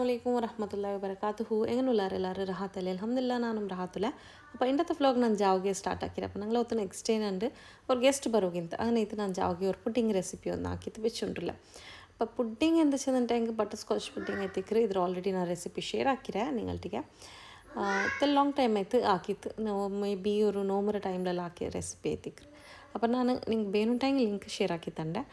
അലൈക്കും വറഹ്മത്തുള്ളാഹി വബറകാതുഹു എങ്ങനെയുള്ളവർ എല്ലാവരും റഹാത്തല്ലേ അൽഹംദുലില്ലാ നാനും റഹാത്തുല അപ്പോൾ ಇಂಡತ ವ್ಲಾಗ್ ನಾನು ಜಾವ್ಗೆ ಸ್ಟಾರ್ಟ್ ಹಾಕಿರ അപ്പോൾ ഞങ്ങൾ ഒത്ത് നെക്സ്റ്റ് ഉണ്ട് ഒരു ഗസ്റ്റ് ಬರೋಗಿಂತ അങ്ങനെ ഇത് ನಾನು ಜಾವ್ಗೆ ഒരു പുഡിംഗ് റെസിപ്പി ഒന്ന് ആക്കിയിട്ട് വെച്ചുകൊണ്ടില്ല അപ്പോൾ പുഡിംഗ് എന്താ വെച്ചിട്ടുണ്ടെങ്കിൽ ബട്ടർ സ്കോച്ച് പുഡിಂಗ್ ಐತಿಕ್ರಿ ಇದ್ರ ಆಲ್ರೆಡಿ ನಾನು ರೆಸಿಪಿ ಶೇರ್ ಹಾಕಿರೆ ನಿങ്ങൾಟಿಗೆ ಲಾಂಗ್ ಟೈಮ್ ಆಯ್ತು ಹಾಕಿತ್ತು ನಾವು ಮೇ ಬಿ ഒരു നോമ്പുರ ടൈമിലെല്ലാം ಹಾಕಿದ ರೆಸಿಪಿ ಐತಿಕ್ರಿ അപ്പോൾ ನಾನು ನಿಂಗೆ ಬೇನುಂಟಾಗಿ ಲಿಂಕ್ ಶೇರ್ ಹಾಕಿತ್ತಂಡೆ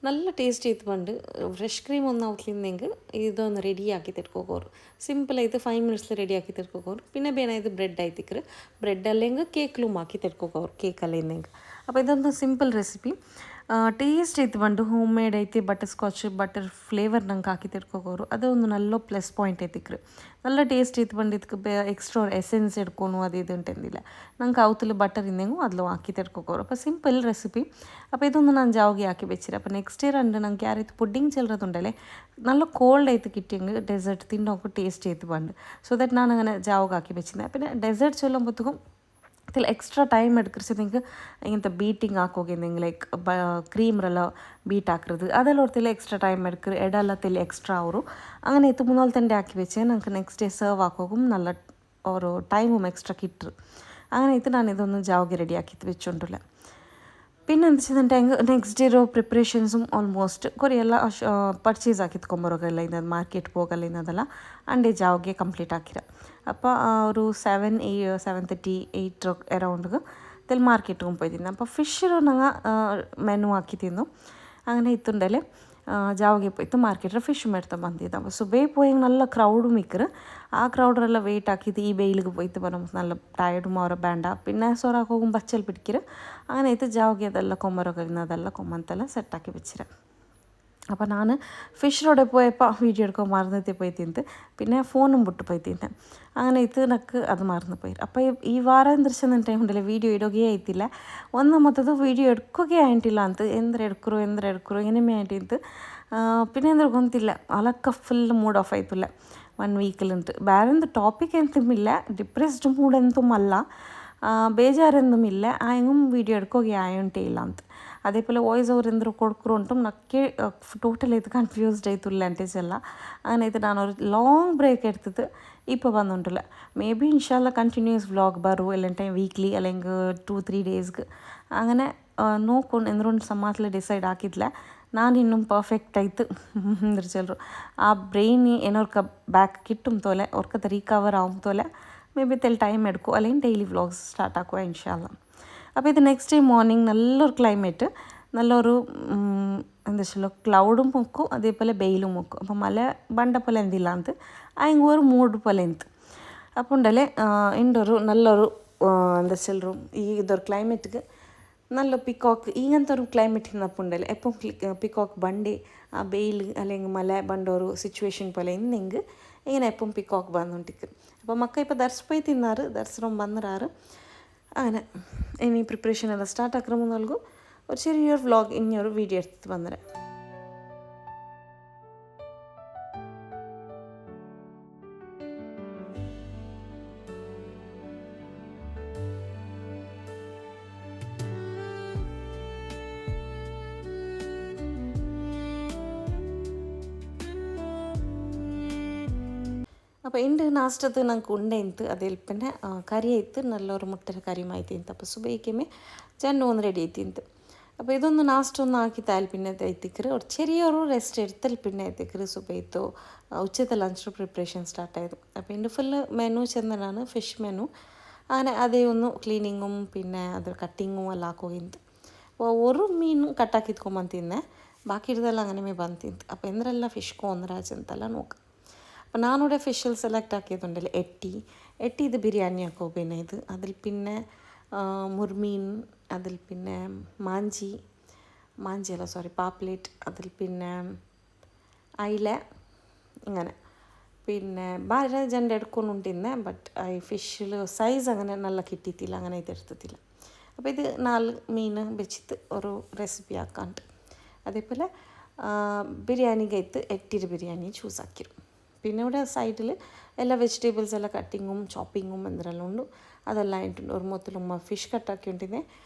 നല്ല ടേസ്റ്റ് ചെയ്ത് പണ്ട് ഫ്രഷ് ക്രീം ഒന്നും ഔട്ടിലിരുന്നെങ്കിൽ ഇതൊന്ന് റെഡിയാക്കി തിരുക്കോറ് സിമ്പിളായിട്ട് 5 മിനിറ്റ്സിൽ റെഡിയാക്കി തിരുക്കോറ് പിന്നെ ಬೇನಾಯ್ತು ಬ್ರೆಡ್ ಐತಿಕ್ರಿ ಬ್ರೆಡ್ അല്ലെങ്കിൽ കേക്കിലും ആക്കി തിരുക്കോറ് കേക്കല്ല ഇന്നെങ്കിൽ അപ്പോൾ ഇതൊന്ന് ಸಿಂಪಲ್ ರೆಸಿಪಿ ಟೇಸ್ಟ್ ಐತೆ ಬಂದು ಹೋಮ್ ಮೇಡ್ ಐತಿ ಬಟರ್ ಸ್ಕಾಚ್ ಬಟರ್ ಫ್ಲೇವರ್ ನಂಗೆ ಹಾಕಿ ತಿರ್ಕೋರು ಅದು ಒಂದು നല്ല ಪ್ಲಸ್ ಪಾಯಿಂಟ್ ಐತಿಕ್ರಿ നല്ല ടേസ്റ്റ് ಐತೆ ಬಂದು ಇದಕ್ಕೆ ಎಕ್ಸ್ಟ್ರಾ ಎಸೆನ್ಸ್ എടുക്കുന്നു അത് ഇത് ഉണ്ടെന്നില്ല ನಂಗೆ ಅವತ್ತಲ್ಲಿ ಬಟರ್ ಇನ್ನೆಂಗು ಅದ್ಲು ಹಾಕಿ ತಿರ್ಕೋರು അപ്പോൾ ಸಿಂಪಲ್ ರೆಸಿಪಿ അപ്പോൾ ഇതൊന്ന് ನಾನು ಜಾವ್ಗೆ ಹಾಕಿ വെച്ചിട്ട് അപ്പോൾ നെക്സ്റ്റ് ഇയർ ഉണ്ട് ನಂಗೆ ಯಾರೈತೆ പുഡിಂಗ್ ചെല്ലതുണ്ടല്ലേ നല്ല കോൾഡ് ആയിട്ട് കിട്ടിയെങ്കിൽ ഡെസേർട്ട് തിന്നോക്ക് ടേസ്റ്റ് ചെയ്ത് പണ്ട് സോ ദാറ്റ് ഞാൻ അങ്ങനെ ജാവ്ಗೆ ಹಾಕಿ വെച്ചിരുന്നത് പിന്നെ ഡെസേർട്ട് ചൊല്ലുമ്പോഴത്തേക്കും ഇതിൽ എക്സ്ട്രാ ടൈം എടുക്കരുത് നിങ്ങൾക്ക് ഇങ്ങനത്തെ ബീറ്റിംഗ് ആക്കുകയെന്നെങ്കിൽ ലൈക്ക് ക്രീമറെಲ್ಲ ബീറ്റ് ആക്കരുത് അതെല്ലാം ഓർത്തില്ല എക്സ്ട്രാ ടൈം എടുക്കരുത് ഇടല്ലത്തിൽ എക്സ്ട്രാ ಅವರು അങ്ങനെ ഇത് മൂന്നാൾ തന്നെ ആക്കി വെച്ച് നമുക്ക് നെക്സ്റ്റ് ഡേ സെർവ് ആക്കുകയും നല്ല ഒരു ടൈമും എക്സ്ട്രാ കിട്ടും അങ്ങനെ ഇത് ഞാൻ ഇതൊന്ന് ജാവ്ಗೆ റെഡി ആക്കിയിട്ട് വെച്ചുകൊണ്ടില്ല പിന്നെ എന്താ വെച്ചിട്ടുണ്ടെങ്കിൽ നെക്സ്റ്റ് ഡേ ಪ್ರಿಪ್ರೇಷನ್സും ಆಲ್ಮೋಸ್ಟ್ കുറേ ಎಲ್ಲ ಪರ್ಚೇಸ್ ಹಾಕಿತ್ಕೊಂಬರೋಗೆಲ್ಲ ಇನ್ನು ಮಾರ್ಕೆಟ್ ಹೋಗಲ್ಲ ಇನ್ನದೆಲ್ಲ ಅಂಡೇ ಜಾವ್ಗೆ ಕಂಪ್ಲೀಟ್ ಹಾಕಿರ അപ്പോൾ ഒരു 7:30 8 അറൗണ്ട് ഇതിൽ മാർക്കറ്റ് പോയി തിന്നു അപ്പോൾ ഫിഷ് ഞങ്ങൾ ಮೆನು ಹಾಕಿ ತಿನ್ನು അങ്ങനെ ഇത്തുണ്ടല്ലേ ಜಾವ್ಗೆ പോയിട്ട് മാർക്കറ്റിൽ ഫിഷ് മേടിത്ത് ಬಂದಿದ್ದು അപ്പോൾ സുബൈ പോയി നല്ല ക്രൗഡും മിക്കറ് ആ ക്രൗഡറെല്ലാം വെയിറ്റ് ആക്കിയിട്ട് ഈ വെയിലിಗೆ പോയിട്ട് പറയുമ്പോൾ നല്ല ടയർഡും അവരെ ಬೇಡ പിന്നെ സൊറാക്ക് ಹೋಗಿ ಬಚ್ಚಲ್ ಬಿಡ್ಕಿರು അങ്ങനെ ഇത് ಜಾವ್ಗೆ ಅದೆಲ್ಲ കൊമ്പരൊക്കെ ഇരുന്നതെല്ലാം കൊമ്പന്തെല്ലാം സെറ്റാക്കി വെച്ചിര അപ്പോൾ ഞാൻ ഫിഷിലൂടെ പോയപ്പോൾ വീഡിയോ എടുക്കാൻ മറന്നിട്ട് പോയി തിന്ന് പിന്നെ ഫോണും ಬಿಟ್ಟು പോയി തിന്ന് അങ്ങനെ ഇത് എനിക്ക് അത് മറന്നു പോയി അപ്പോൾ ഈ ವಾರ ದೃಶ್ಯ ಟೈಮ್ ಉಂಟಲ್ಲ ವೀಡಿಯೋ ಇಡೋಗೇ ಆಯ್ತಿಲ್ಲ ഒന്നാമത്തത് വീഡിയോ എടുക്കുകയേ ആയിട്ടില്ല ಅಂತ ಎಂದ್ರೆ എടുക്കರು ഇങ്ങനെ ആയിട്ടിತ್ತು പിന്നെ എന്താ ಗೊತ್ತಿಲ್ಲ ಅಲಕ್ಕ ಫುಲ್ ಮೂಡ್ ಆಫ್ ಆಯ್ತಿಲ್ಲ 1 ವೀಕಲ್ಲಂತ ಬೇರೆಂದು ಟಾಪಿಕ್ ಎಂತುമില്ല ಡಿಪ್ರೆಸ್ಡ್ ಮೂಡ್ ಎಂತುಮಲ್ಲ ಬೇಜಾರೊಂದುമില്ല ആയെങ്കിലും വീഡിയോ എടുക്കുകയേ ആയോണ്ടേ ಇಲ್ಲ ಅಂತ അതേപോലെ വോയിസ് ഓവർ എന്തൊരു കൊടുക്കുറുണ്ടും നക്കെ ടോട്ടൽ ഇത് കൺഫ്യൂസ്ഡ് ആയിട്ടില്ല ಅಂಟೇಜಲ್ಲ അങ്ങനെ ഇത് ನಾನൊരു ಲಾಂಗ್ ಬ್ರೇಕ್ എടുത്തിട്ട് ഇപ്പോൾ വന്നിട്ടില്ല മേ ബി ഇൻഷാല്ല കണ്ടിന്യൂസ് വ്ളോഗ് ബറും അല്ലെങ്കിൽ വീക്ക്ലി അല്ലെങ്കിൽ 2-3 ಡೇಸ್ಗೆ അങ്ങനെ നോക്കും എന്തുകൊണ്ട് സമാസത്തിൽ ഡിസൈഡ് ആക്കിയിട്ടില്ല ನಾನಿನ್ನೂ ಪರ್ಫೆಕ್ಟ್ ಆಯ್ತು ಅಂದ್ರೆ ಚಲರು ಆ ಬ್ರೈನ್ ಏನೋರ್ಕ ಬ್ಯಾಕ್ കിട്ടും തോലെ ഓർക്കത്തെ റീകവർ ആവും തോലെ മേ ബി തെൽ ടൈം എടുക്കും അല്ലെങ്കിൽ ഡെയിലി വ്ളോഗ്സ് സ്റ്റാർട്ട് ആക്കുക ഇൻഷാല്ല അപ്പോൾ ഇത് നെക്സ്റ്റ് ഡേ മോർണിംഗ് നല്ലൊരു ക്ലൈമറ്റ് നല്ലൊരു എന്താ വെച്ചാൽ ക്ലൗഡും മുക്കും അതേപോലെ വെയിലും മുക്കും അപ്പോൾ മല ಬಂಡ പോലെ എന്തില്ല ಅಂತ ಆಯ್ಗೆ ഒരു ಮೂಡ್ പോലെ ಎಂತ അപ്പോൾ ഉണ്ടല്ലേ ಇಂಡೋರು നല്ലൊരു എന്താ വെച്ചാൽ ഈ ഇതൊരു ക്ലൈമറ്റിക്ക് നല്ല പിക്കോക്ക് ഇങ്ങനത്തെ ഒരു ക്ലൈമറ്റ് ഇന്നപ്പോൾ ഉണ്ടല്ലേ എപ്പം പിക്കോക്ക് ಬಂಡೆ ആ വെയിൽ അല്ലെങ്കിൽ മല ಬಂಡೋರು സിറ്റുവേഷൻ പോലെ ഇന്നെങ്കിൽ ഇങ്ങനെ എപ്പം പിക്കോക്ക് വന്നുകൊണ്ടിരിക്കും അപ്പോൾ മക്ക ഇപ്പോൾ ദർശിപ്പോയി തിന്നാറ് ദർശനം വന്നിറാറ് അങ്ങനെ ഇനി പ്രിപ്പറേഷൻ എല്ലാം സ്റ്റാർട്ട് ആക്കണം നൽകും ഒരു ചെറിയൊരു വ്ളോഗ് ഇനിയൊരു വീഡിയോ എടുത്തിട്ട് വന്നിരാം അപ്പോൾ എൻ്റെ നാസ്റ്റത്ത് ನಂಗೆ ಉಂಡೆ ಇಂತು അതിൽ പിന്നെ കറി ആയിട്ട് നല്ലൊരു മുട്ടര കറിയുമായിട്ട് തിന്ത് അപ്പോൾ സുബൈക്കുമേ ചെന്ന ഒന്ന് റെഡി ആയി തിന്ത് അപ്പോൾ ഇതൊന്ന് നാസ്റ്റ് ഒന്ന് ആക്കി താൽ പിന്നെ എത്തിക്കറ് ഒരു ചെറിയൊരു റെസ്റ്റ് എടുത്തൽ പിന്നെ എത്തിക്കറ് സുബൈത്തോ ഉച്ചത്തെ ലഞ്ച് പ്രിപ്പറേഷൻ സ്റ്റാർട്ട് ആയത് അപ്പോൾ എൻ്റെ ഫുള്ള് മെനു ചെന്നതാണ് ഫിഷ് മെനു അങ്ങനെ അതേ ഒന്ന് ക്ലീനിങ്ങും പിന്നെ അത് കട്ടിങ്ങും എല്ലാം ആക്കുകയുണ്ട് അപ്പോൾ ഒരു മീനും കട്ടാക്കിത്ಕೊಂಬಂದು ತಿನ್ನೆ ബാക്കി ഇടുതെല്ലാം അങ്ങനെ ಬಂದು ತಿಂತು അപ്പോൾ ಎಂದ್ರೆಲ್ಲ ಫಿಶ್ಗೂ ಒಂದರಾಜ್ ಅಂತೆಲ್ಲ നോക്കാം അപ്പോൾ ഞാനിവിടെ ഫിഷിൽ സെലക്ട് ആക്കിയതുണ്ടല്ലോ എട്ടി ഇത് ബിരിയാണി ആക്കും പിന്നെ ഇത് അതിൽ പിന്നെ മുർമീൻ അതിൽ പിന്നെ മാഞ്ചിയല്ല സോറി പാപ്ലേറ്റ് അതിൽ പിന്നെ അയില ഇങ്ങനെ പിന്നെ വേറെ ജൻ്റെ എടുക്കൊണ്ടുണ്ടിന്നെ ബട്ട് ഈ ഫിഷിൽ സൈസ് അങ്ങനെ നല്ല കിട്ടിയിട്ടില്ല അങ്ങനെ ഇത് എടുത്തിട്ടില്ല അപ്പോൾ ഇത് 4 മീൻ വെച്ചിട്ട് ഒരു റെസിപ്പി ആക്കാണ്ട് അതേപോലെ ബിരിയാണിಗೆ ഇത്ത് എട്ടിര് ബിരിയാണി ചൂസ് ആക്കിരും പിന്നെ ഇവിടെ സൈഡിൽ എല്ലാ വെജിറ്റബിൾസ് ಎಲ್ಲ ಕಟ್ಟಿಂಗುം ചോപ്പിങ്ങും എന്തെല്ലാം ഉണ്ട് അതെല്ലാം ആയിട്ടുണ്ട് ഒരു മൊത്തത്തിൽ ഉമ്മ ഫിഷ് കട്ടാക്കി ഉണ്ടിനെ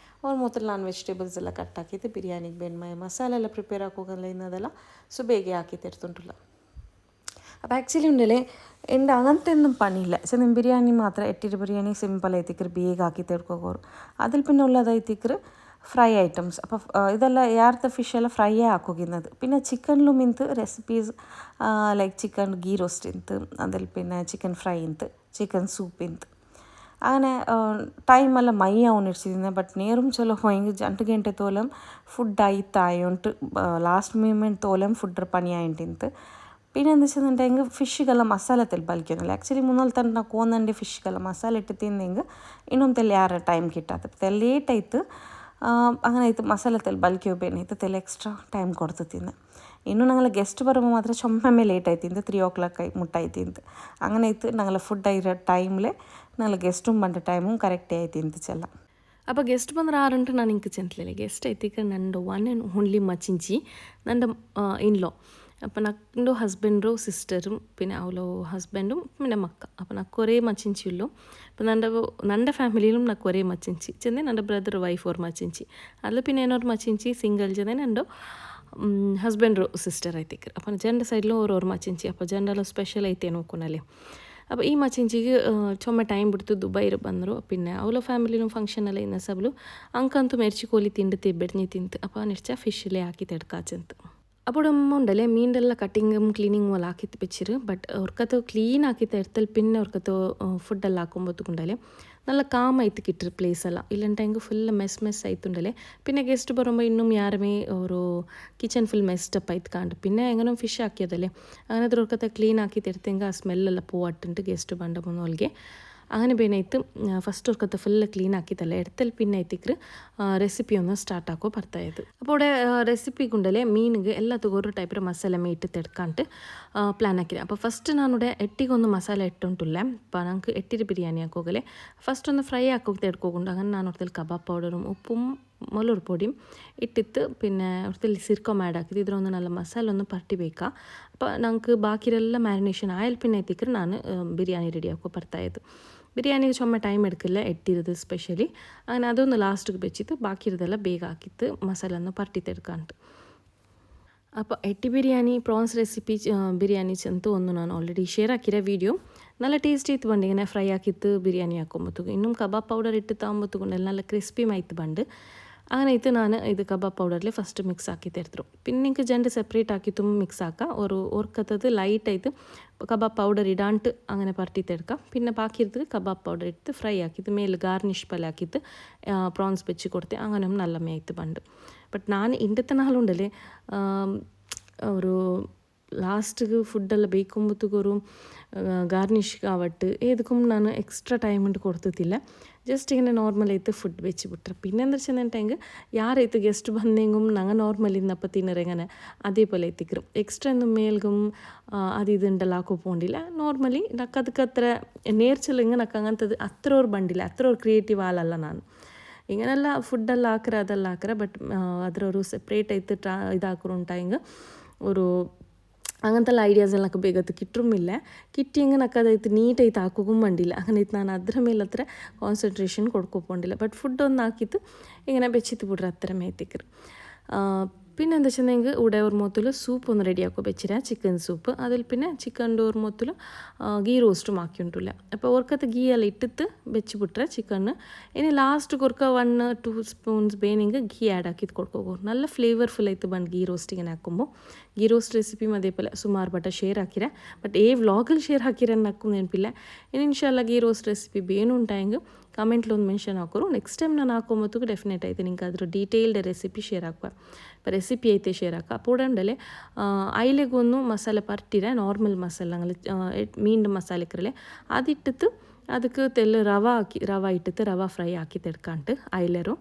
ഒരു മൊത്തത്തിൽ ನಾನ್ ವೆಜಿಟೇಬಲ್ಸ್ ಎಲ್ಲ ಕಟ್ಟಾಕಿದ್ದು ಬಿರಿಯಾನಿಗೆ ಬೇನ್ಮಾಯ ಮಸಾಲೆ ಎಲ್ಲ ಪ್ರಿಪೇರ್ ಹಾಕೋಗಲ್ಲ ಇನ್ನದೆಲ್ಲ ಸುಬೇಗೆ ಹಾಕಿ ತೆರ್ತುಂಟಿಲ್ಲ അപ്പോൾ ആക്ച്വലി ഉണ്ടല്ലേ എൻ്റെ അങ്ങനത്തെ ഒന്നും പണിയില്ല ചെന്ന ബിരിയാണി മാത്രം എട്ടിട്ട് ബിരിയാണി സിമ്പിൾ ആയിത്തിക്കറ് ಬೇಗ ಹಾಕಿ ತೆಡ್ಕೋಗೋರು അതിൽ പിന്നെ ഉള്ളതായിത്തിക്കറ് ഫ്രൈ ഐറ്റംസ് അപ്പോൾ ഇതെല്ലാം യാർത്തെ ഫിഷെല്ലാം ഫ്രൈ ആക്കുകയുന്നത് പിന്നെ ചിക്കനിലും ಇಂತು recipes like chicken ghee roast ಇಂತು അതിൽ പിന്നെ ചിക്കൻ ഫ്രൈ ಇಂತು ചിക്കൻ സൂപ്പ് ಇಂತು അങ്ങനെ ടൈമെಲ್ಲ ಮೈ ಅವನಿಡ್ಸಿದ್ದೀನಿ ಬಟ್ ನೇರಂ ಚಲೋ ಹಿಂಗೆ 2 ಗಂಟೆ ತೋಲಂ ಫುಡ್ ಆಯ್ತಾಯೋಂಟು ലാസ്റ്റ് മൂമെൻറ്റ് തോലം ഫുഡ് പണി ആയിട്ടിಂತು പിന്നെ എന്താ വെച്ചിട്ടുണ്ടെങ്കിൽ ഫിഷിಗೆಲ್ಲ ಮಸಾಲೆ ತೆಲ್ ಬಲ್ಕಿಯೋನಿಲ್ಲ ಆ್ಯಕ್ಚುಲಿ ಮುನ್ನಲ್ ತನಕ ನಾವು ಕೋನಂಡೆ ಫಿಶ್ಗೆಲ್ಲ ಮಸಾಲೆ ಇಟ್ಟು ತಿಂದಂಗೆ ಇನ್ನೊಂದು ತೆಲ್ ಯಾರ ಟೈಮ್ ಕಿಟ್ಟಾತ ತೆಲ್ ಲೇಟ್ ಆಯಿತು അങ്ങനെ ആയിട്ട് മസാല തെൽ ബൽക്കിയോಬೇನಾಯ್ತು ತೆಲ್ ಎಕ್ಸ್ಟ್ರಾ ಟೈಮ್ ಕೊಡ್ತು ತಿಂದೆ ಇನ್ನು ನಂಗೆಲ್ಲ ಗೆಸ್ಟ್ ಬರೋ ಮಾತ್ರ ಚೊಮ್ಮೆ ಲೇಟ್ ಆಯ್ತಿಂದು 3 o'clock ಮುಟ್ಟಾಯ್ತಿಂದು അങ്ങനെ ആയിട്ട് ഞങ്ങൾ ഫുഡ് ആയിರೋ ಟೈಮ್ಲೆ ഞങ്ങൾ ಗೆಸ್ಟುം ಬಂದ ಟೈಮು ಕರೆಕ್ಟೇ ಆಯ್ತಿಂದು ಚೆಲ್ಲ അപ്പോൾ ഗസ്റ്റ് ಬಂದ್ರೆ ಆರಂಟು ನಾನು ಇಂಕ ಚೆಂತಲಿಲ್ಲ ಗೆಸ್ಟ್ ಐತಿಕ ನಂದು ಒನ್ ಆ್ಯಂಡ್ ಓನ್ಲಿ ಮಚಿಂಚಿ ನಂದು ಇನ್ಲೋ അപ്പോൾ നക്കൻ്റെ ഹസ്ബൻഡും സിസ്റ്ററും പിന്നെ അവളോ ഹസ്ബൻഡും പിന്നെ മക്ക അപ്പോൾ നക്ക് ഒരേ മച്ചിഞ്ചിയുള്ളൂ അപ്പോൾ നൻ്റെ ഫാമിലിയിലും നക്ക് ഒരേ മച്ചിഞ്ചി ചെന്നേ എൻ്റെ ബ്രദർ വൈഫ് ഒരു മച്ചിഞ്ചി അതിൽ പിന്നെ എന്നൊരു മച്ചിഞ്ചി സിംഗಲ್ ചെന്നേ എൻ്റെ ಹಸ್ಬೆಂಡ್ರು ಸಿಸ್ಟರ್ ಐತಿಕ್ರು ಅಪ್ಪ ಜಂಡ ಸೈಡ್ಲು ಅವ್ರವ್ರ ಮಚಿಂಚಿ ಅಪ್ಪ ಜಂಡಲ್ಲ ಸ್ಪೆಷಲ್ ಐತೆ ನೋಡ್ಕೊನಲ್ಲಿ അപ്പോൾ ഈ മച്ചിഞ്ചിക്ക് ചുമ ടൈം പിടുത്തു ദുബായിൽ ಬಂದರು പിന്നെ ಅವಳ ಫ್ಯಾಮಿಲಿನೂ ಫಂಕ್ಷನ್ ಎಲ್ಲ ಇನ್ನ ಸಬ್ಲು ಅಂಕಂತೂ ಮೆರ್ಚಿ ಕೋಲಿ ತಿಂಡು ತಿಬ್ಬೆಡ್ನಿ ತಿಂತು അപ്പോൾ ನಿರ್ಚ ಫಿಶ್ಲೇ ಹಾಕಿ ತೆಡ್ಕಾಚಂತು അപ്പോൾ ഉണ്ടല്ലേ മീനിൻ്റെ കട്ടിങ്ങും ക്ലീനിങ്ങും എല്ലാം ആക്കി വെച്ചിട്ട് ബട്ട് അവർക്കത് ക്ലീൻ ആക്കി തരുത്തൽ പിന്നെ അവർക്കത് ഫുഡെല്ലാം ആക്കുമ്പോഴത്തേക്കുണ്ടല്ലേ നല്ല കാമായിട്ട് കിട്ടും പ്ലേസെല്ലാം ഇല്ലാണ്ടെങ്കിൽ ഫുള്ള് മെസ് ആയിട്ടുണ്ടല്ലേ പിന്നെ ഗസ്റ്റ് പറയുമ്പോൾ ഇന്നും യാരുമേ ഒരു കിച്ചൺ ഫുൾ മെസ്ഡപ്പ് ആയിട്ട് കാണ്ട് പിന്നെ എങ്ങനെ ഫിഷ് ആക്കിയതല്ലേ അങ്ങനെ അവർക്കത് ക്ലീൻ ആക്കി തരുത്തെങ്കിൽ ആ സ്മെല്ലെല്ലാം പോവാട്ടുണ്ട് ഗസ്റ്റ് ಬಂದ ಮುನ್ನೋಲ್ಗೆ അങ്ങനെ ಬೇನಾಯ್ತು ಫಸ್ಟ್ ಅವ್ರಕತ್ತೆ ಫುಲ್ ಕ್ಲೀನ್ ಹಾಕಿತ್ತಲ್ಲ ಎಡ್ತಲ್ಲಿ പിന്നെ ಐತಿಕ್ರು ರೆಸಿಪಿ ഒന്ന് ಸ್ಟಾರ್ಟ್ ಆಕೋ ಬರ್ತಾಯಿದ್ದು അപ്പോൾ ഇവിടെ റെസിപ്പിക്കുണ്ടല്ലേ മീനിಗೆ ಎಲ್ಲದಕ್ಕೂ ഒരു ടൈപ്പ് മസാല ഇട്ട് തെടുക്കാണ്ട് പ്ലാൻ ആക്കിയത് അപ്പോൾ ഫസ്റ്റ് ഞാനിവിടെ എട്ടിക്കൊന്ന് മസാല ഇട്ടുണ്ടില്ല അപ്പോൾ ഞങ്ങൾക്ക് എട്ടിട്ട് ബിരിയാണി ആക്കോകലെ ഫസ്റ്റ് ഒന്ന് ഫ്രൈ ആക്കി തെടുക്കോണ്ട് അങ്ങനെ ഞാൻ ഒരിക്കൽ കബാബ് പൗഡറും ഉപ്പും മുളക് പൊടിയും ഇട്ടിട്ട് പിന്നെ ഒരിക്കൽ സിർക്കം ആഡ് ആക്കിയത് ഇതിലൊന്ന് നല്ല മസാല ഒന്ന് പരട്ടി വെക്കാം അപ്പോൾ ഞങ്ങൾക്ക് ബാക്കിയെല്ലാം ಮ್ಯಾರಿನೇಷನ್ ಆಯಿಲ್ പിന്നെ എത്തിക്കറ് ನಾನು ബിരിയാണി റെഡി ആക്കോ ಬರ್ತಾಯಿದ್ದು ബിരിയാണിಗೆ ചുമ ಟೈಮ್ എടുക്കില്ല എട്ടിരുത് ಸ್ಪೆಷಲಿ അങ്ങനെ അതൊന്ന് ലാസ്റ്റിಗೆ വെച്ചിട്ട് ബാക്കിയിരുതെല്ലാം ಬೇಗ ಹಾಕಿತ್ತು ಮಸಾಲ ഒന്ന് പരട്ടി ತೆಡ್ಕಂಡು അപ്പോൾ എട്ടി ബിരിയാണി പ്രോൺസ് റെസിപ്പി ബിരിയാണി ചെന്തു ഒന്ന് ഞാൻ ഓൾറെഡി ഷെയർ ആക്കിയ വീഡിയോ നല്ല ടേസ്റ്റ് ആയിട്ട് ಬಂದು ഇങ്ങനെ ഫ്രൈ ആക്കിയിട്ട് ബിരിയാണി ആക്കുമ്പോഴത്തേക്കും ಇನ್ನೂ കബാബ് പൗഡർ ഇട്ട് താകുമ്പോഴത്തേക്കും നല്ല ക്രിസ്പി ആയിട്ട് ಬಂದು അങ്ങനെ ഇത് ഞാൻ ഇത് കബാബ് പൗഡറിൽ ഫസ്റ്റ് മിക്സ് ആക്കി തരുത്തും പിന്നെ എനിക്ക് ജണ്ട് സെപ്പറേറ്റ് ആക്കിയിട്ടും മിക്സ് ആക്കാം ഓർക്കത്തത് ലൈറ്റായിട്ട് കബാബ് പൗഡർ ഇടാണ്ട് അങ്ങനെ പരട്ടിത്തെടുക്കാം പിന്നെ ബാക്കി എടുത്ത് കബാബ് പൗഡർ ഇട്ട് ഫ്രൈ ആക്കിയിട്ട് മേലെ ഗാർണിഷ് പോലെ ആക്കിയിട്ട് പ്രോൺസ് വെച്ച് കൊടുത്ത് അങ്ങനെ നല്ല മേയ്ത്ത് ಬಂದು ബട്ട് ഞാൻ ഇന്നത്തെ നാളുണ്ടല്ലേ ഒരു ലാസ്റ്റിಗೆ ಫುಡ್ಡೆಲ್ಲ ಬೇಯ್ಕೊಂಬತ್ತಿಗೆ ഒരു ഗാർണിഷ് ആവട്ടെ ഏതൊക്കെ ನಾನು എക്സ്ട്രാ ടൈം കൊണ്ട് കൊടുത്തിട്ടില്ല ജസ്റ്റ് ഇങ്ങനെ നോർമലായിട്ട് ഫുഡ് വെച്ച് വിട്ടു പിന്നെ എന്താ വെച്ചിട്ടുണ്ടെങ്കിൽ ಯಾರೈತೆ ಗೆಸ್ಟ್ ಬಂದೆಂಗುം ഞങ്ങൾ നോർമലി ഇന്നപ്പം തിന്നറെങ്ങനെ അതേപോലെ എത്തിക്കറും എക്സ്ട്രാ ഒന്നും മേൽക്കും അത് ഇതുണ്ടെല്ലാം ആക്കോ പോകണ്ടില്ല നോർമലി നക്ക് ಅದಕ್ಕೆ അത്ര നേർച്ചല്ലെങ്കിൽ നക്ക് അങ്ങനത്തത് അത്ര ഒരു ബണ്ടില്ല അത്ര ഒരു ക്രിയേറ്റീവ് ആളല്ല ನಾನು ഇങ്ങനെಲ್ಲ ഫുഡെല്ലാം ಹಾಕ್ರೆ ಅದೆಲ್ಲ ಹಾಕ್ರೆ ಬಟ್ ಅದರವರು ಸೆಪ್ರೇಟ್ ಆಯ್ತು ಇದಾಕರು ಉಂಟಾಯಿಂಗ ഒരു അങ്ങനത്തെ ഐഡിയാസ് എല്ലാം ಬೇಗತ್ತು കിട്ടുമില്ല കിട്ടിയെങ്കിൽ നക്ക് അതായത് നീറ്റായിട്ട് ആക്കുകയും വേണ്ടില്ല അങ്ങനെ ನಾನು ಅದರ ಮೇಲೆ അത്ര കോൺസെൻട്രേഷൻ കൊടുക്കൊണ്ടില്ല ബട്ട് ഫുഡ് ഒന്ന് ആക്കിയിട്ട് ഇങ്ങനെ വെച്ചിട്ട് ಬಿಡ್ರೆ അത്ര മേത്തിക്കറ് പിന്നെ എന്താ വെച്ചിട്ടുണ്ടെങ്കിൽ ഇവിടെ ഒരു മൊത്തത്തിൽ സൂപ്പ് ഒന്ന് റെഡിയാക്കോ വെച്ചിരാ ചിക്കൻ സൂപ്പ് അതിൽ പിന്നെ ചിക്കൻ്റെ ഒരു മൊത്തത്തിൽ ഗീ റോസ്റ്റും ആക്കിയിട്ടുണ്ടില്ല അപ്പോൾ ഓർക്കത്ത് ഗീ എല്ലാം ഇട്ടിട്ട് വെച്ച് ಬಿಟ್ರೆ ചിക്കന് ഇനി ലാസ്റ്റ് ಕೊರ್ಕ 1-2 ಸ್ಪೂನ್ಸ್ ಬೇನಿಂಗ್ ಗೀ ಆ್ಯಡ್ ಹಾಕಿದ್ದು ಕೊಡ್ಕೋಬೋದು നല്ല ಫ್ಲೇವರ್ಫುಲ್ ಆಯ್ತು ಬಂದು ಗೀ ರೋಸ್ಟ್ ಇങ്ങനെ ಹಾക്കുമ്പോൾ ಗೀ ರೋಸ್ಟ್ ರೆಸಿಪಿ അതേപോലെ ಸುಮಾರು ಬಟ ಶೇರ್ ಹಾಕಿರ ಬಟ್ ವ್ಲಾಗಲ್ಲಿ ಶೇರ್ ಹಾಕಿರನ್ನು ಹಾಕೋ ನೆನಪಿಲ್ಲ ಇನ್ನು ಇನ್ಶಾಲ್ಲ ಗೀ ರೋಸ್ಟ್ ರೆಸಿಪಿ ಬೇನು ಉಂಟಾಯಂಗೆ ಕಮೆಂಟ್ಲಿ ಒಂದು ಮೆನ್ಷನ್ ಹಾಕೋರು ನೆಕ್ಸ್ಟ್ ಟೈಮ್ ನಾನು ಹಾಕೊಂಬತ್ತು ಡೆಫಿನೆಟ್ ಆಯ್ತು ನಿಂಗೆ ಅದ್ರ ಡೀಟೇಲ್ಡ್ ರೆಸಿಪಿ ಶೇರ್ ಹಾಕುವ ರೆಸಿಪಿ ಐತೆ ಶೇರ್ ಹಾಕ അപ്പോൾ ഉണ്ടല്ലേ അതിലേക്കൊന്നും മസാല പരട്ടിര നോർമൽ മസാല ഞങ്ങൾ മീനിൻ്റെ മസാലക്കറല്ലേ അതിട്ടിട്ട് ಅದಕ್ಕೆ ತೆಲ್ಲು ರವ ಇಟ್ಟಿತ್ತು ರವ ಫ್ರೈ ಹಾಕಿ ತೆಡ್ಕಂಡು ಐಲರು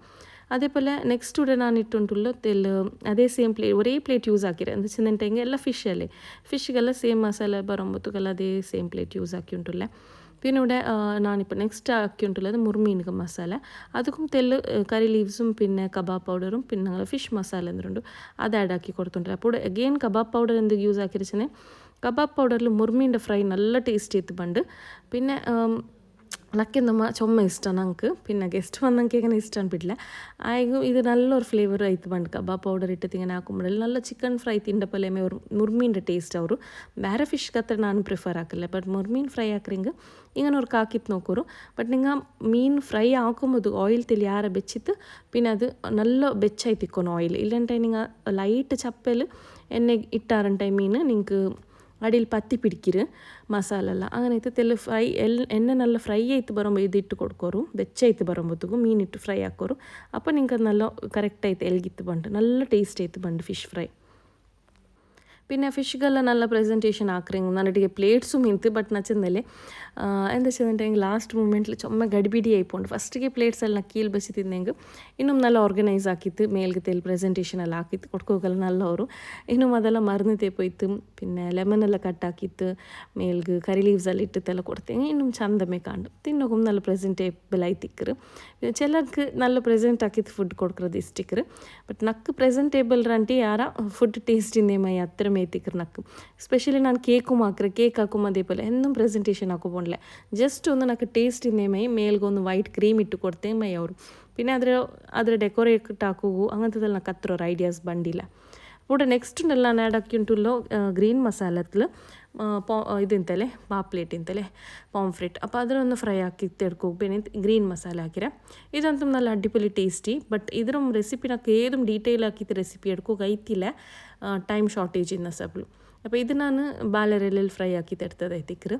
അതേപോലെ നെക്സ്റ്റ് ഇവിടെ ഞാൻ ഇട്ടുണ്ടല്ലോ തെല്ല് അതേ സെയിം ഒരേ പ്ലേറ്റ് യൂസ് ആക്കിയത് എന്താ വെച്ചിട്ടുണ്ടെങ്കിൽ ಎಲ್ಲ ಫಿಶ್ ಅಲ್ಲೇ ಫಿಶ್ಗೆಲ್ಲ ಸೇಮ್ ಮಸಾಲೆ ಬರೋಂಬತ್ತುಗೆಲ್ಲ ಅದೇ ಸೇಮ್ ಪ್ಲೇಟ್ ಯೂಸ್ ಹಾಕಿ ಉಂಟುಲ್ಲ പിന്നെ ഇവിടെ ഞാനിപ്പോൾ നെക്സ്റ്റ് ആക്കിയിട്ടുള്ളത് മുർമീനിക്ക് മസാല അതുക്കും തെല്ല് കറി ലീവ്സും പിന്നെ കബാബ് പൗഡറും പിന്നെ ഞങ്ങൾ ഫിഷ് മസാല എന്തുണ്ട് അത് ആഡ് ആക്കി കൊടുത്തിട്ടുണ്ട് അപ്പോൾ അഗെയിൻ കബാബ് പൗഡർ എന്ത് യൂസ് ആക്കിയിരിച്ചേ കബാബ് പൗഡറിൽ മുർമീൻ്റെ ഫ്രൈ നല്ല ടേസ്റ്റ് ചെയ്ത് ಬಂದು പിന്നെ ನಕ್ಕೆಂದಮ್ಮ ಚೊಮ್ಮ ಇಷ್ಟ ನಂಗೆ ಪಿನ್ನ ಗೆಸ್ಟ್ ಬಂದಂಗೆ ಈಗ ಇಷ್ಟ ಅನ್ಬಿಡ್ಲೆ ಆಯ್ಗು ಇದು ನಲ್ಲೊರು ಫ್ಲೇವರ್ ಆಯ್ತು ಬಂದು ಕಬಾಬ್ ಪೌಡರ್ ಇಟ್ಟು ತಿಂಗನೆ ಹಾಕೊಂಬಿಡಲಿ നല്ല ಚಿಕನ್ ಫ್ರೈ ತಿಂಡಪಲ್ಲೆ ಅವ್ರು ಮುರ್ಮೀನ್ರ ಟೇಸ್ಟ್ ಅವರು ಬೇರೆ ಫಿಶ್ಗೆ ಹತ್ರ ನಾನು ಪ್ರಿಫರ್ ಹಾಕಲ್ಲ ಬಟ್ ಮುರ್ಮೀನ್ ಫ್ರೈ ಹಾಕ್ರಿಂಗೆ ಇಂಗನವ್ರು ಹಾಕಿತ್ತು ನೋಕೋರು ಬಟ್ ನಿಂಗೆ ಮೀನು ಫ್ರೈ ಹಾಕೊಂಬೋದು ಆಯಿಲ್ ತಿಳಿ ಯಾರ ಬೆಚ್ಚಿತ್ತು പിന്നെ അത് നല്ല ಬೆಚ್ಚಾಯ್ತಿಕ್ಕೋನು ಆಯಿಲ್ ಇಲ್ಲಂಟೆ ನಿಂಗೆ ಲೈಟ್ ಚಪ್ಪೆಲ್ ಎಣ್ಣೆ ಇಟ್ಟಾರಂಟೈ ಮೀನು ನಿಂಗೆ അടിയിൽ പത്തി പിടിക്കര് മസാല അങ്ങനെ തെല്ല് ഫ്രൈ എണ്ണ നല്ല ഫ്രൈ ആയിട്ട് ബറുമ്പോൾ ഇതിട്ട് കൊടുക്കോರು ಬೆಚ್ಚಾಯ್ತು ಬರೋಂಬತ್ತಿಗೂ ಮೀನಿಟ್ಟು ಫ್ರೈ ಹಾಕೋರು ಅಪ್ಪ ನಿಂಗೆ ಅದು നല്ല ಕರೆಕ್ಟ್ ಆಯ್ತು ಎಲ್ಗಿತ್ತು ಬಂಡು നല്ല ಟೇಸ್ಟ್ ಆಯ್ತು ಬಂಡು ಫಿಶ್ ಫ್ರೈ പിന്നെ ഫിഷുകളെല്ലാം നല്ല പ്രസൻറ്റേഷൻ ആക്കറിങ് നന്നിട്ട് പ്ലേറ്റ്സും ഇൻത്ത് ബട്ട് നച്ചെന്നല്ലേ എന്താ വെച്ചിട്ടുണ്ടെങ്കിൽ ലാസ്റ്റ് മൂമെൻറ്റിൽ ചുമ്മാ ഗഡിബിടി ആയിപ്പോണ്ട് ഫസ്റ്റിಗೆ ಪ್ಲೇಟ್ಸ್ ಎಲ್ಲ ಕೀಲ್ ಬಸಿ ತಿಂದಂಗೆ ಇನ್ನೂ നല്ല ഓർഗനൈസ് ആക്കിയിട്ട് മേൽಗೆ തെൽ ಪ್ರೆಸೆಂಟೇಷನ್ ಎಲ್ಲ ಹಾಕಿತ್ತು ಕೊಡ್ಕೋಗಲ್ಲ ನಲ್ಲವರು ಇನ್ನು ಅದೆಲ್ಲ ಮರದು ತೇಪೋಯ್ತು പിന്നെ ಲೆಮನ್ ಎಲ್ಲ ಕಟ್ಟಾಕಿತ್ತು ಮೇಲ್ಗೆ ಕರಿ ಲೀವ್ಸ್ ಎಲ್ಲ ಇಟ್ಟಿತ್ತೆಲ್ಲ ಕೊಡ್ತೇನೆ ಇನ್ನೂ ಚಂದಮೇ ಕಾಂಡು ತಿನ್ನೋಕು നല്ല ಪ್ರೆಸೆಂಟೇಬಲ್ ಆಯ್ತಿಕ್ಕರು ചിലർക്ക് നല്ല ಪ್ರೆಸೆಂಟ್ ആക്കിತ್ತು ಫುಡ್ ಕೊಡ್ಕರದು ಇಷ್ಟಿಕ್ಕರು ಬಟ್ ನಕ್ಕು ಪ್ರೆಸೆಂಟೇಬಲ್ ರಂಟಿ ಯಾರ ಫುಡ್ ಟೇಸ್ಟಿಂದೇ ಮೈ ಹತ್ತಿರ ಮೇಯ್ತಿಕ್ಕರು ನಕ್ಕು ಎಸ್ಪೆಷಲಿ ನಾನು ಕೇಕು ಹಾಕ್ರೆ ಕೇಕ್ ಹಾಕುമ്പോൾ അതേപോലെ എന്നും ಪ್ರೆಸೆಂಟೇಷನ್ ಹಾಕೋಬೋൺಲೆ ಜಸ್ಟ್ ಒಂದು ನಕ್ಕು ಟೇಸ್ಟಿಂದೇ ಮೈ ಮೇಲ್ಗೊಂದು ವೈಟ್ ಕ್ರೀಮ್ ಇಟ್ಟು ಕೊಡ್ತೇ ಮೈ ಅವರು പിന്നെ ಅದರ ಡೆಕೋರೇಟ್ ಹಾಕೋವು അങ്ങനത്തെದೆಲ್ಲ ನಕ್ಕು ಹತ್ತಿರ ಐಡಿಯಾಸ್ ಬಂದಿಲ್ಲ ಕೂಡ ನೆಕ್ಸ್ಟ್ ಉಂಟಲ್ಲ ನಾನು ಆ್ಯಡ್ ಹಾಕಿಂಟುಲ್ಲೋ ಗ್ರೀನ್ ಮಸಾಲತ್ಲು ഇതെന്തല്ലേ പാപ്ലേറ്റ് എന്തല്ലേ പോംഫ്രെറ്റ് അപ്പോൾ അതിലൊന്ന് ഫ്രൈ ആക്കി എടുക്കും പിന്നെ ഗ്രീൻ മസാല ಹಾಕಿರ ಇದಂತೂ നല്ല ಅಡ್ಡಿಪೊಲಿ ಟೇಸ್ಟಿ ಬಟ್ ಇದರ ರೆಸಿಪಿ నాకు ഏതും ಡೀಟೇಲ್ ಹಾಕಿತ್ತು ರೆಸಿಪಿ എടുക്കുക ಐತಿಲ್ಲ ಟೈಮ್ ಶಾರ್ಟೇಜ್ ಇನ್ನ ಸಬ್ಲು അപ്പോൾ ഇത് ನಾನು ಬಾಳೆರೆಲೆಯಲ್ಲಿ ಫ್ರೈ ಹಾಕಿ ತೆಡ್ತದೈತಿಕ್ರು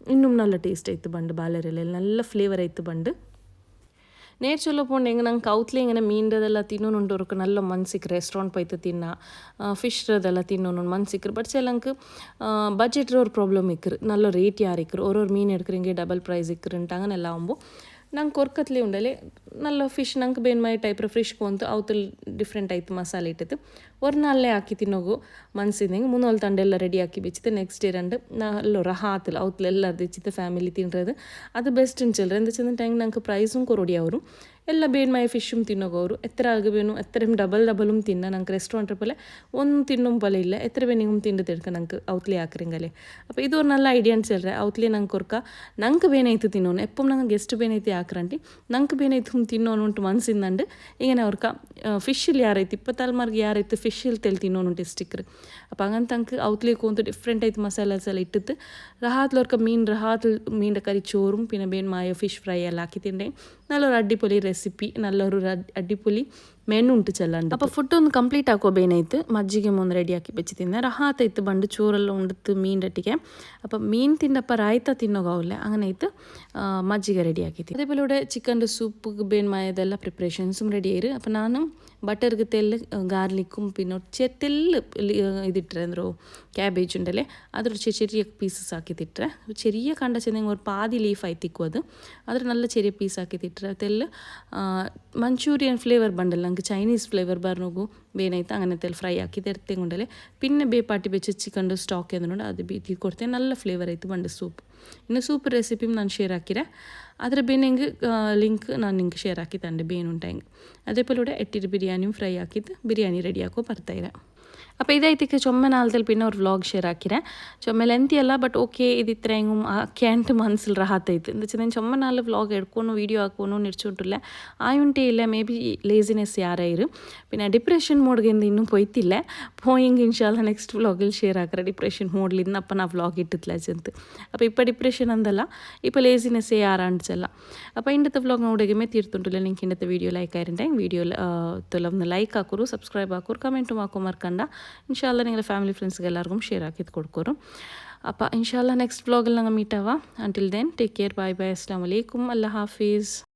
ಇನ್ನೂ നല്ല ಟೇಸ್ಟ್ ಆಯ್ತು ಬಂದು ಬಾಳೆರೆಲೆಯಲ್ಲಿ നല്ല ಫ್ಲೇವರ್ ಆಯ್ತು ಬಂದು നേരെ ചൊല്ലപ്പോൾ എങ്ങനെ ഞങ്ങൾക്ക് കൗത്തിലെ ഇങ്ങനെ മീനിൻ്റെതെല്ലാം തിന്നുന്നുണ്ടവർക്ക് നല്ല മനസ്സിക്ക് റെസ്റ്റോറൻറ്റ് പോയിട്ട് തിന്നാ ഫിഷിൻ്റെതെല്ലാം തിന്നുന്നു മനസ്സിക്ക് ബട്ട് ചിലക്ക് ബഡ്ജറ്റ് ഒരു പ്രോബ്ലം ഇക്കറ് നല്ല റേറ്റ് ಯಾರಿಕ್ಕರು ഓരോരു മീൻ എടുക്കರೆಂಗೆ ಡಬಲ್ ಪ್ರೈಸ್ ಇಕ್ಕರಂಟ അങ്ങനെಲ್ಲ ಆಂಬು ನಂಗೆ ಕೊರ್ಕತ್ಲೆ ಉಂಡಲೆ നല്ല ಫಿಶ್ ನಂಗೆ ಬೇನ್ಮೈ ಟೈಪ್ ಫಿಶ್ ಕೊಂತು ಅವತ್ತಲ್ಲಿ ಡಿಫ್ರೆಂಟ್ ಆಯ್ತು ಮಸಾಲೆ ಇಟ್ಟಿತ್ತು ഒരു നല്ലേ ആക്കി തിന്നോകു മനസ്സിന്നെങ്കിൽ മൂന്നോൾ തണ്ടെല്ലാം റെഡി ആക്കി വെച്ചിട്ട് നെക്സ്റ്റ് ഡേ രണ്ട് നല്ല റഹാത്തിൽ അവത്തിലെല്ലാം വെച്ചിട്ട് ഫാമിലി തിന്നത് അത് ಬೆಸ್ಟ್ ചില്ലറ എന്താ വെച്ചിട്ടുണ്ടെങ്കിൽ ഞങ്ങൾക്ക് പ്രൈസും കുറോടിയാവും ಎಲ್ಲ ಬೇನ್ಮಯ ಫಿಶುം ತಿನ್ನೋಗವರು ಎತ್ತರ ಆಗಬೇನು ಎತ್ತರ ಡಬಲ್ ತಿನ್ನ ನಂಗೆ ರೆಸ್ಟೋರೆಂಟ್ പോലെ ಒಂದು ತಿನ್ನೋ പോലെ ಇಲ್ಲ ಎತ್ತರ ಬೇನಿಗೂ ತಿಂದು ತಿಳ್ಕ ನಂಗೆ ಔತ್ಲಿ ಹಾಕ್ರಿಂಗಲೆ അപ്പോൾ ಇದು ഒരു നല്ല ഐഡിയ ചില്ലറ ಔತ್ಲಿ ನಂಗೆ ಕೊರ್ಕ ನಂಗೆ ಬೇನೈತು ತಿನ್ನೋನು ಎಪ್ಪು ನಂಗೆ ಗೆಸ್ಟ್ ಬೇನೈತಿ ಹಾಕ್ರಂಟಿ ನಂಗೆ ಬೇನೈತು ತಿನ್ನೋನು ಉಂಟು ಮನಸ್ಸಿಂದಂಡು ഇങ്ങനെ ഓർക്ക ഫിഷിൽ ಯಾರೈತಿ ഇപ്പത്തൽമാർക്ക് ಯಾರೈತಿ ഫിഷിൽ തെൽ തിന്നോനുണ്ട് സ്റ്റിക്കർ അപ്പോൾ അങ്ങനത്തെ നമുക്ക് ഔത്ലേക്ക് വന്നിട്ട് ഡിഫറെൻ്റ് ആയിട്ട് മസാലാസ് എല്ലാം ഇട്ടിട്ട് റഹാത്തിലൊക്കെ മീനിൻ്റെ കറിച്ചോറും പിന്നെ ಬೇನ್മായ ഫിഷ് ഫ്രൈ എല്ലാം ആക്കി തിന്നേ നല്ലൊരു അടിപൊളി റെസിപ്പി നല്ലൊരു അടിപൊളി ಮೆನು ಉಂಟು ಚೆಲ್ಲಂಡು അപ്പോൾ ಫುಡ್ ಒಂದು ಕಂಪ್ಲೀಟ್ ಹಾಕೋ ಬೇನೈತು ಮಜ್ಜಿಗೆ ಮುಂದೆ ರೆಡಿ ಹಾಕಿ ಬೆಚ್ಚಿ ತಿಂದೆ ರಹಾತೈತು ಬಂದು ಚೋರೆಲ್ಲ ಉಂಡತ್ತು ಮೀನೊಟ್ಟಿಗೆ അപ്പോൾ മീൻ തിന്നപ്പോൾ ರಾಯ್ತ ತಿನ್ನೋಗಾವಿಲ್ಲ അങ്ങനെ ಆಯ್ತು മജ്ജിಗೆ ರೆಡಿ ಹಾಕಿತ್ತು അതേപോലെ ഇവിടെ ചിക്കൻ്റെ സൂപ്പ് ಬೇನ್മായതെಲ್ಲ ಪ್ರಿಪ್ರೇಷನ್സും ರೆಡಿ ആയി അപ്പോൾ ನಾನು ബട്ടർക്ക് തെല്ല് ഗാർലിക്കും പിന്നെ തെല്ല് ഇതിട്ടേ എന്തോ ക്യാബേജ് ഉണ്ടല്ലേ അതൊരു ചെറിയ പീസസ് ആക്കി തിട്ടേ ചെറിയ കണ്ട ചെന്നെങ്കിൽ ഒരു പാതി ലീഫ് ആയി തിക്കും അതൊരു നല്ല ചെറിയ പീസ് ആക്കി തിട്ടേ തെല്ല് മഞ്ചൂരിയൻ ഫ്ലേവർ ബണ്ടല്ല നമുക്ക് ചൈനീസ് ഫ്ലേവർ പറഞ്ഞോക്കൂ ಬೇನಾಯ್ತು അങ്ങനത്തെ ഫ്രൈ ആക്കി ತೆರೆತೆಗೊಂಡಲೆ പിന്നെ ಬೇಪಾಟಿ ಬೆಚ್ಚ ಚಿಕನ್ ಸ್ಟಾಕ್ ಎಂದ್ಕೊಂಡು ಅದು ಬೀತಿ ಕೊಡ್ತೇನೆ നല്ല ಫ್ಲೇವರ್ ಆಯಿತು ಬಂದು ಸೂಪ್ ಇನ್ನು ಸೂಪ್ ರೆಸಿಪಿയും ನಾನು ഷെയർ ആക്കിരെ ಅದರ ಬೇನೆಂಗೆ ಲಿಂಕ್ ನಾನು ನಿಂಗೆ ഷെയർ ആക്കി തണ്ട് ಬೇನುಂಟಾಂಗೆ അതേപോലെ ഇവിടെ എട്ടിട്ട് ബിരിയാണിയും ഫ്രൈ ആക്കിയിട്ട് ബിരിയാണി റെഡിയാക്കോ ಬರ್ತಾಯಿರ അപ്പോൾ ഇതായിത്തേക്ക് ചുമ്മനാളത്തിൽ പിന്നെ ഒരു വ്ളോഗ് ഷെയർ ആക്കിരെ ചുമ്മ ലെಂತಿ ಅಲ್ಲ ಬಟ್ ಓಕೆ ಇದು ಇತ್ರ ಹೆಂಗೆ ಕ್ಯಾಂಟ್ ಮನ್ಸಲ್ಲಿ ರಾಹತ್ತೈತೆ എന്താ വെച്ചാൽ ചുമ്മനാൾ വ്ളോഗ് എടുക്കുന്നു വീഡിയോ ആക്കുമെന്നു നിരിച്ചിട്ടില്ല ആയുണ്ടേ ഇല്ല മേ ബി ലേസിനെസ് ಯಾರಾಯಿರು പിന്നെ ഡിപ്രഷൻ മോഡ്ಗೆ ಇನ್ನೂ പോയിട്ടില്ല പോയെങ്കിൽ ഇൻഷാല്ല നെക്സ്റ്റ് വ്ളോഗിൽ ഷെയർ ആക്കറ ഡിപ്രഷൻ മോഡിൽ ഇന്നപ്പം ನಾನು വ്ളോഗ് ഇട്ടിട്ടില്ല ചെന്ത് അപ്പോൾ ഇപ്പോൾ ഡിപ്രഷൻ എന്തല്ല ഇപ്പോൾ ലേസിനെസ് ಯಾರಾಂಡ್ಸಲ್ಲ അപ്പോൾ ഇന്നത്തെ വ്ളോഗ് ನೋಡಿಗೆ തീർത്തുണ്ടല്ലോ നിങ്ങൾക്ക് ഇന്നത്തെ വീഡിയോ ലൈക്ക് ആയിട്ടുണ്ടെങ്കിൽ വീഡിയോ ഒന്ന് ലൈക്ക് ആക്കൂರು സബ്സ്ക്രൈബ് ആക്കൂರು കಮೆಂಟು ಹಾಕೋ ಮರ್ಕಂಡ ഇൻഷാല്ല നിങ്ങളുടെ ഫാമിലി ഫ്രണ്ട്സ്ಗೆ എല്ലാവർക്കും ഷെയർ ആക്കിയത് കൊടുക്കും അപ്പോൾ ഇൻഷാല്ല നെക്സ്റ്റ് വ്ളോഗിൽ ഞങ്ങൾ മീറ്റ് ആവാം അൻറ്റിൽ then take care bye bye അസ്സലാമു അലൈക്കും അല്ലാ ഹാഫിസ്